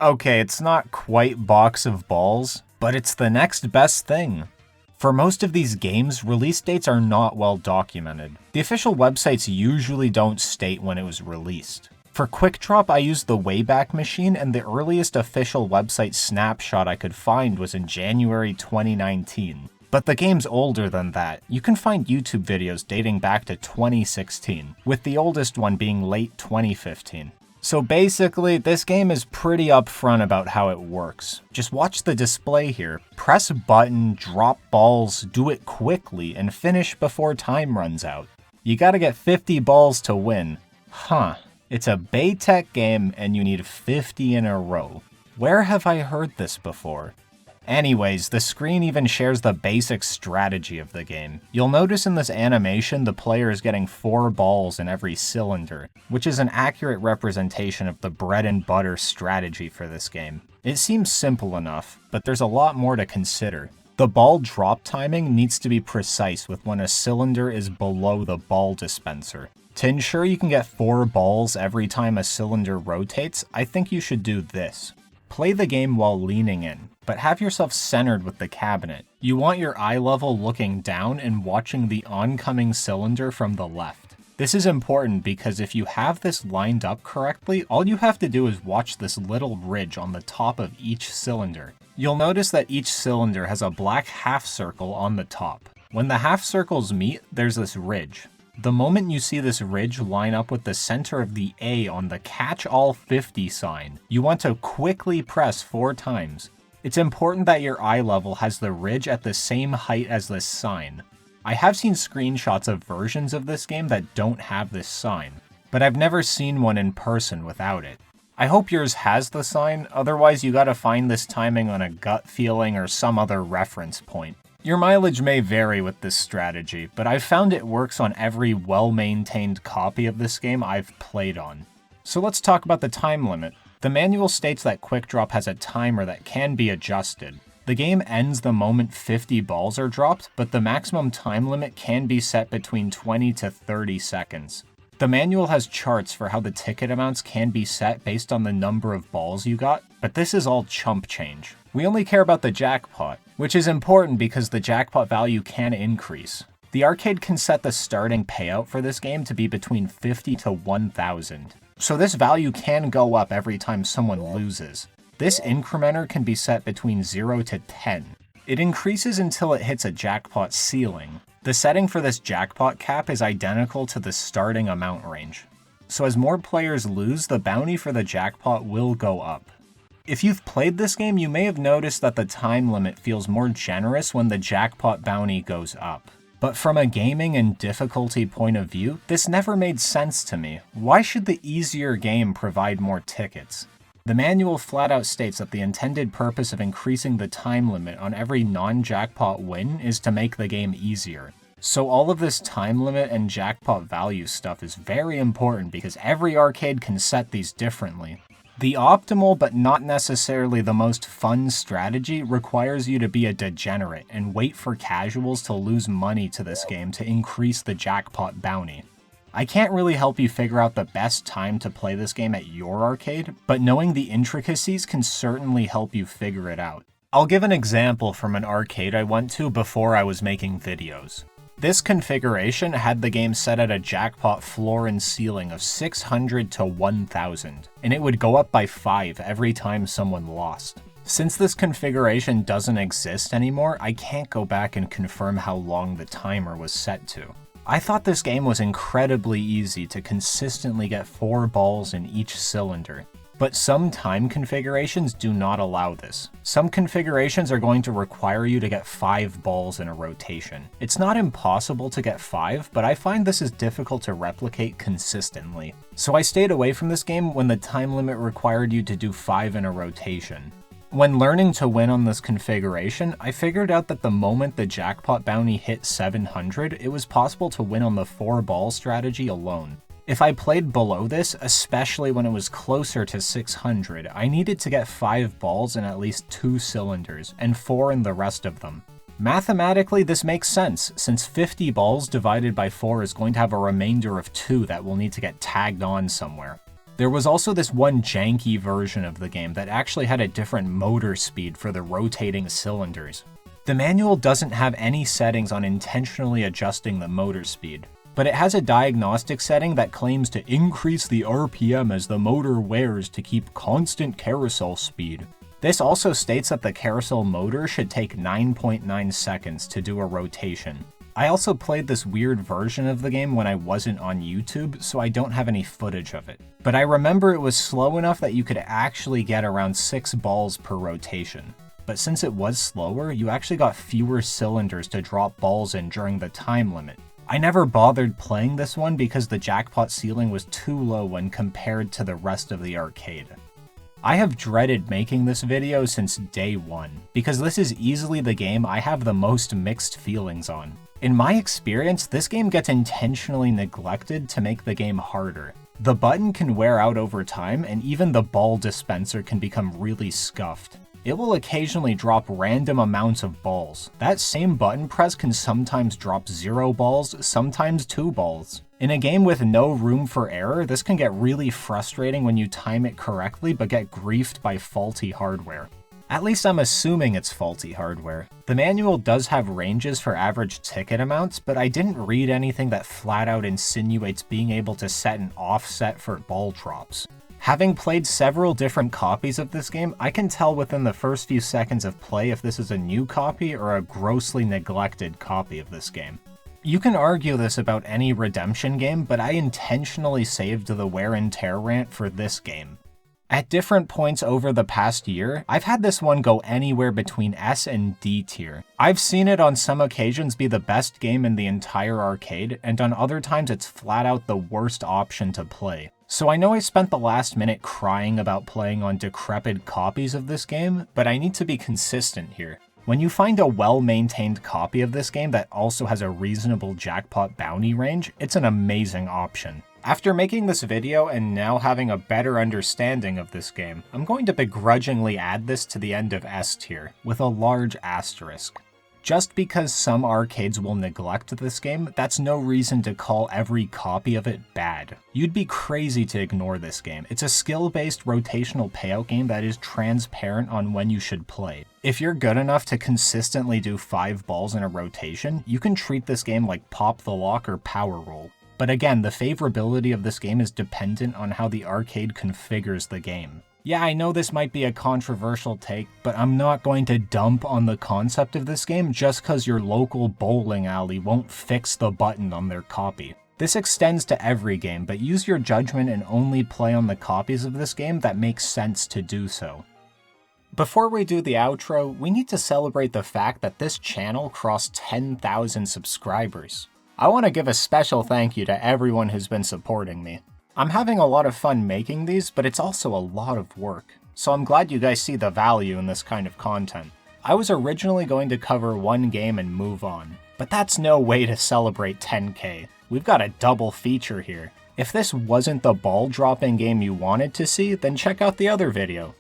Okay, it's not quite box of balls, but it's the next best thing. For most of these games, release dates are not well documented. The official websites usually don't state when it was released. For Quick Drop, I used the Wayback Machine, and the earliest official website snapshot I could find was in January 2019. But the game's older than that. You can find YouTube videos dating back to 2016, with the oldest one being late 2015. So basically, this game is pretty upfront about how it works. Just watch the display here. Press a button, drop balls, do it quickly, and finish before time runs out. You gotta get 50 balls to win. Huh. It's a Baytech game and you need 50 in a row. Where have I heard this before? Anyways, the screen even shares the basic strategy of the game. You'll notice in this animation the player is getting 4 balls in every cylinder, which is an accurate representation of the bread and butter strategy for this game. It seems simple enough, but there's a lot more to consider. The ball drop timing needs to be precise with when a cylinder is below the ball dispenser. To ensure you can get 4 balls every time a cylinder rotates, I think you should do this. Play the game while leaning in, but have yourself centered with the cabinet. You want your eye level looking down and watching the oncoming cylinder from the left. This is important because if you have this lined up correctly, all you have to do is watch this little ridge on the top of each cylinder. You'll notice that each cylinder has a black half circle on the top. When the half circles meet, there's this ridge. The moment you see this ridge line up with the center of the A on the Catch All 50 sign, you want to quickly press 4 times. It's important that your eye level has the ridge at the same height as this sign. I have seen screenshots of versions of this game that don't have this sign, but I've never seen one in person without it. I hope yours has the sign, otherwise you gotta find this timing on a gut feeling or some other reference point. Your mileage may vary with this strategy, but I've found it works on every well-maintained copy of this game I've played on. So let's talk about the time limit. The manual states that Quick Drop has a timer that can be adjusted. The game ends the moment 50 balls are dropped, but the maximum time limit can be set between 20 to 30 seconds. The manual has charts for how the ticket amounts can be set based on the number of balls you got, but this is all chump change. We only care about the jackpot, which is important because the jackpot value can increase. The arcade can set the starting payout for this game to be between 50 to 1,000. So this value can go up every time someone loses. This incrementer can be set between 0 to 10. It increases until it hits a jackpot ceiling. The setting for this jackpot cap is identical to the starting amount range. So as more players lose, the bounty for the jackpot will go up. If you've played this game, you may have noticed that the time limit feels more generous when the jackpot bounty goes up. But from a gaming and difficulty point of view, this never made sense to me. Why should the easier game provide more tickets? The manual flat out states that the intended purpose of increasing the time limit on every non-jackpot win is to make the game easier. So all of this time limit and jackpot value stuff is very important because every arcade can set these differently. The optimal but not necessarily the most fun strategy requires you to be a degenerate and wait for casuals to lose money to this game to increase the jackpot bounty. I can't really help you figure out the best time to play this game at your arcade, but knowing the intricacies can certainly help you figure it out. I'll give an example from an arcade I went to before I was making videos. This configuration had the game set at a jackpot floor and ceiling of 600 to 1000, and it would go up by 5 every time someone lost. Since this configuration doesn't exist anymore, I can't go back and confirm how long the timer was set to. I thought this game was incredibly easy to consistently get 4 balls in each cylinder, but some time configurations do not allow this. Some configurations are going to require you to get 5 balls in a rotation. It's not impossible to get 5, but I find this is difficult to replicate consistently. So I stayed away from this game when the time limit required you to do 5 in a rotation. When learning to win on this configuration, I figured out that the moment the jackpot bounty hit 700, it was possible to win on the 4 ball strategy alone. If I played below this, especially when it was closer to 600, I needed to get 5 balls in at least 2 cylinders, and 4 in the rest of them. Mathematically, this makes sense, since 50 balls divided by 4 is going to have a remainder of 2 that will need to get tagged on somewhere. There was also this one janky version of the game that actually had a different motor speed for the rotating cylinders. The manual doesn't have any settings on intentionally adjusting the motor speed, but it has a diagnostic setting that claims to increase the RPM as the motor wears to keep constant carousel speed. This also states that the carousel motor should take 9.9 seconds to do a rotation. I also played this weird version of the game when I wasn't on YouTube, so I don't have any footage of it. But I remember it was slow enough that you could actually get around 6 balls per rotation. But since it was slower, you actually got fewer cylinders to drop balls in during the time limit. I never bothered playing this one because the jackpot ceiling was too low when compared to the rest of the arcade. I have dreaded making this video since day one, because this is easily the game I have the most mixed feelings on. In my experience, this game gets intentionally neglected to make the game harder. The button can wear out over time, and even the ball dispenser can become really scuffed. It will occasionally drop random amounts of balls. That same button press can sometimes drop 0 balls, sometimes 2 balls. In a game with no room for error, this can get really frustrating when you time it correctly but get griefed by faulty hardware. At least I'm assuming it's faulty hardware. The manual does have ranges for average ticket amounts, but I didn't read anything that flat out insinuates being able to set an offset for ball drops. Having played several different copies of this game, I can tell within the first few seconds of play if this is a new copy or a grossly neglected copy of this game. You can argue this about any Redemption game, but I intentionally saved the wear and tear rant for this game. At different points over the past year, I've had this one go anywhere between S and D tier. I've seen it on some occasions be the best game in the entire arcade, and on other times it's flat out the worst option to play. So I know I spent the last minute crying about playing on decrepit copies of this game, but I need to be consistent here. When you find a well-maintained copy of this game that also has a reasonable jackpot bounty range, it's an amazing option. After making this video and now having a better understanding of this game, I'm going to begrudgingly add this to the end of S tier, with a large asterisk. Just because some arcades will neglect this game, that's no reason to call every copy of it bad. You'd be crazy to ignore this game. It's a skill-based rotational payout game that is transparent on when you should play. If you're good enough to consistently do 5 balls in a rotation, you can treat this game like Pop the Lock or Power Roll. But again, the favorability of this game is dependent on how the arcade configures the game. Yeah, I know this might be a controversial take, but I'm not going to dump on the concept of this game just because your local bowling alley won't fix the button on their copy. This extends to every game, but use your judgment and only play on the copies of this game that make sense to do so. Before we do the outro, we need to celebrate the fact that this channel crossed 10,000 subscribers. I want to give a special thank you to everyone who's been supporting me. I'm having a lot of fun making these, but it's also a lot of work, so I'm glad you guys see the value in this kind of content. I was originally going to cover one game and move on, but that's no way to celebrate 10k. We've got a double feature here. If this wasn't the ball dropping game you wanted to see, then check out the other video.